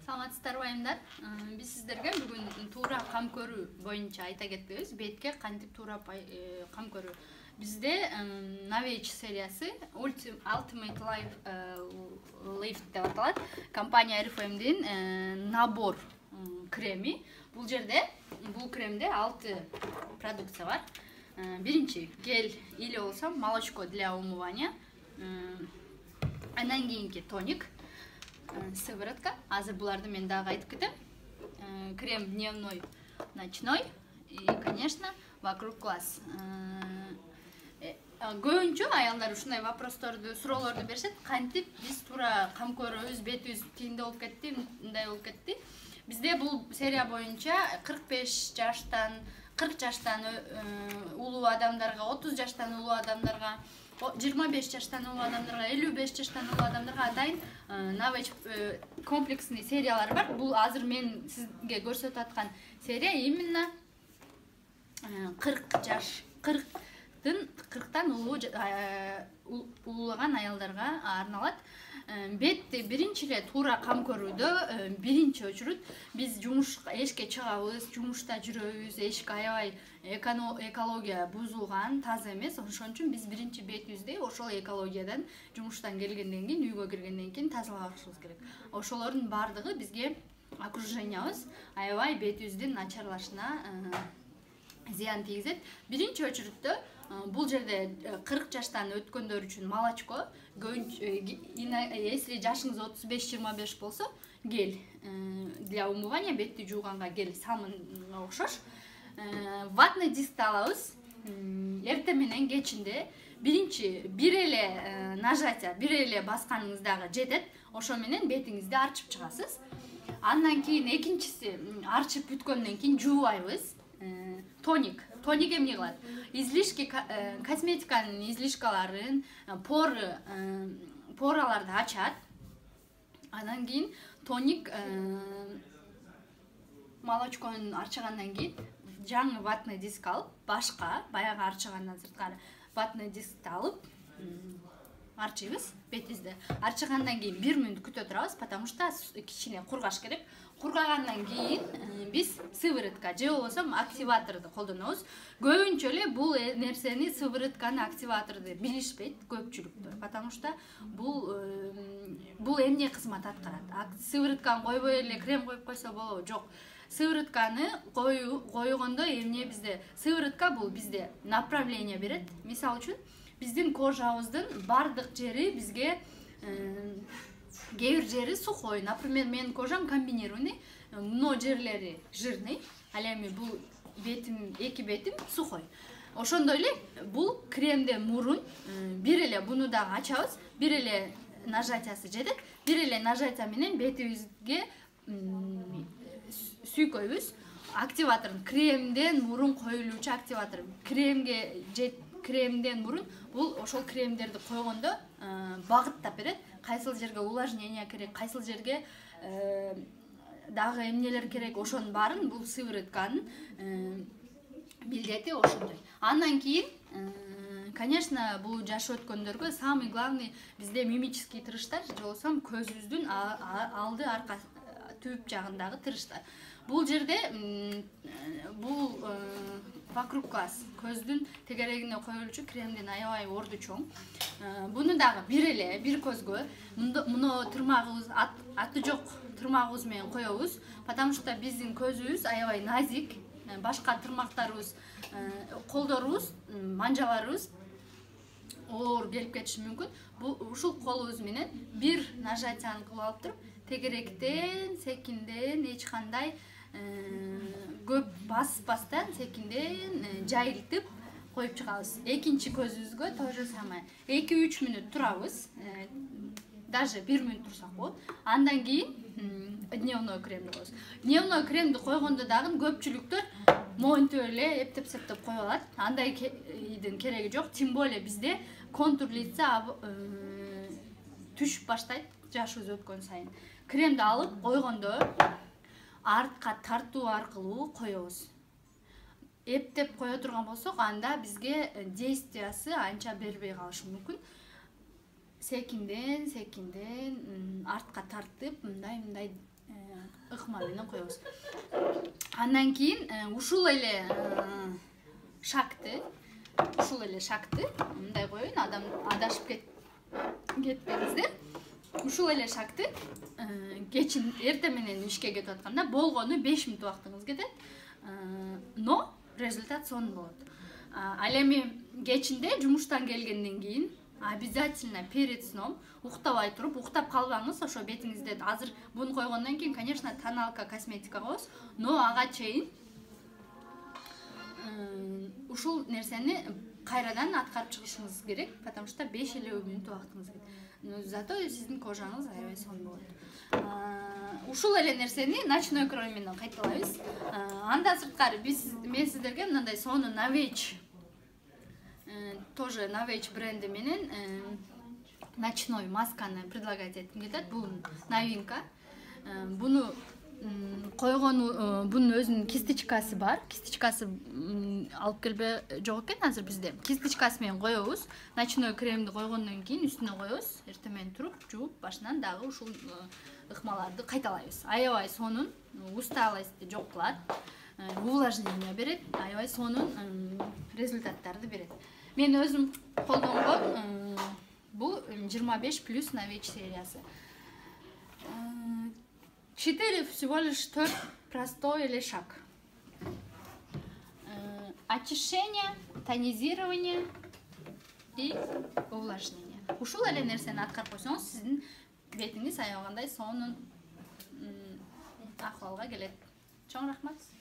Саламатсыздарбы айымдар. Биз сиздерге бүгүн туура кам көрүү боюнча айта кетебиз. Бетке кантип туура кам көрүү. Бизде Novage сериясы Ultimate Lift деп аталат. Компания RFM'дин набор креми. Бул кремде 6 продукция бар. Биринчи гель или болсо молочко для умывания. Андан кийинки тоник, сыворотка. Азыр буларды мен дагы айтып кетем. Крем дневной, ночной и, конечно, вокруг глаз. Көбүнчө аялдар ушундай вопросторду, суроолорду беришет. Кантип биз туура кам көрөбүз, бетибиз тигиндей болуп кетти, мындай болуп кетти. Бизде бул серия боюнча 45 жаштан 40 жаштан улуу адамдарга, 30 жаштан улуу адамдарга, 25 жаштан улуу адамдарга, 55 жаштан улуу адамдарга атайын Novage комплексный сериялар бар. Бул азыр мен сизге көрсөтүп аткан серия именно 40 жаш, 40тан улуулаган аялдарга арналат. Бетти биринчи эле туура кам көрүүдө биринчи очурут биз эшикке чыгабыз, жумушта жүрөбүз, эшик аябай экология бузулган, таза эмес. Ошон үчүн биз биринчи бетибизди ошол экологиядан жумуштан келгенден кийин, үйгө киргенден кийин тазалашыбыз керек. Ошолордун бардыгы бизге окружениябыз аябай бетибиздин начарлашына зыян тийгизет. Биринчи очурутта бул жерде 40 жаштан өткөндөр үчүн молочко, если жашыңыз 35-25 болсо, гель для умывания, бетти жууганга гель самынга окшош. Ватный дискти алабыз. Эртең менен кечинде биринчи бир эле нажатия, бир эле басканыңыздагы жетет. Ошо менен бетиңизди арчып чыгасыз. Андан кийин экинчиси арчып бүткөндөн кийин жуубайбыз. Тоник эмне кылат? Излишки, косметиканын излишкаларын, пораларды ачат. Андан кийин тоник молочконун арчыгандан кийин жаңы ватный диск алып, башка баягы арчыгандан сырткары ватный дискти алып арчыбыз бетибизди. Арчыгандан кийин 1 мүнөт күтө турабыз, потому что кичине кургаш керек. Кургагандан кийин биз сыворотка же болбосо активаторду колдонобуз. Көбүнчө эле бул нерсени, сыворотканы, активаторду билишпейт көпчүлүктөр, потому что бул эмне кызмат аткарат. Сыворотканы койбой эле крем коюп койсо болобу? Жок. Сыворотканы койгондо эмне бизде? Сыворотка бул бизде направление берет. Мисалы үчүн биздин кожабыздын бардык жери бизге кээ бир жери сухой. Например, менин кожам комбинированный, но жерлери жирный. Ал эми бул бетим, эки бетим сухой. Ошондой эле бул кремде мурун бир эле буну дагы ачабыз, бир эле нажатиясы жетет. Бир эле нажатия менен бетибизге сүйкөйбүз. Активаторун, кремден мурун коюлуучу активатор. Кремден мурун бул ошол кремдерди койгондо багыттап берет. Кайсыл жерге увлажнение керек, кайсыл жерге дагы эмнелер керек, ошонун баарын бул сыворотканын милдети ошондой. Андан кийин, конечно, бул жаш өткөндөргө самый главный бизде мимический тырыштар, же болбосо көзүбүздүн алды арка түп жагындагы тырыштар. Бул жерде бул вокруг глаз, көздүн тегерегине коюлчу кремдин аябай орду чоң. Буну дагы бир көзгө, муну тырмагыбыз, аты жок тырмагыбыз менен коебуз, потому что биздин көзүбүз аябай назик, башка тырмактарыбыз, колдорубуз, манжаларыбыз оор келип кетиши мүмкүн. Ушул колубуз менен бир нажатияны кылып алып туруп, тегеректен, секинден, эч кандай көп баспастан, секинден жайылтып коюп чыгабыз. Экинчи көзүбүзгө то же самое. 2-3 мүнөт турабыз. Даже 1 мүнөт турсак болот. Андан кийин дневной кремди коебуз. Дневной кремди койгондо дагы көпчүлүктөр монтип эле эптеп-септеп коюп алат. Андайдын кереги жок. Тем более бизде контур лица түшүп баштайт жашыбыз өткөн сайын. Кремди алып койгондо артка тартуу аркылуу коебуз. Эптеп кое турган болсок, анда бизге действиясы анча бербей калышы мүмкүн. секинден артка тартып мындай ыкма менен коебуз. Андан кийин ушул эле шакты мындай коеюн, адам адашып кетпеңиздер. Ушул эле шакты кечин эртең менен ишке кетип атканда болгону 5 мүнөт убактыңыз кетет, но результат сонун болот. Ал эми кечинде жумуштан келгенден кийин обязательно перед сном уктабай туруп, уктап калбаңыз, ошо бетиңизде азыр буну койгондон кийин, конечно, тоналка, косметика коебуз, но ага чейин ушул нерсени кайрадан аткарып чыгышыңыз керек, потому что 5 эле мүнөт убактыңыз кетет. Зато сиздин кожаңыз аябай сонун болот. Ушул эле нерсени ночной крем менен кайталайбыз. Андан сырткары мен сиздерге мындай сонун Novage, тоже Novage бренди менен ночной масканы предлагать этким келет. Бул новинка. Буну койгону, бунун өзүнүн кистичкасы бар. Кистичкасы алып келбе жок экен азыр бизде. Кистичкасы менен коебуз. Ночной кремди койгондон кийин үстүнө коебуз. Эртең менен туруп, жууп, башынан дагы ушул ыкмаларды кайталайбыз. Аябай сонун, усталықты жок кылат, увлажнение берет, аябай сонун результаттарды берет. Мен өзүм колдонгон бул 25+ Novage сериясы. 4 всего лишь 4 простой эле шаг. Очищение, тонизирование и увлажнение. Ушул эле нерсени аткарып койсоңуз, сиздин бетиңиз аябагандай сонун акыбалга келет. Чоң рахмат.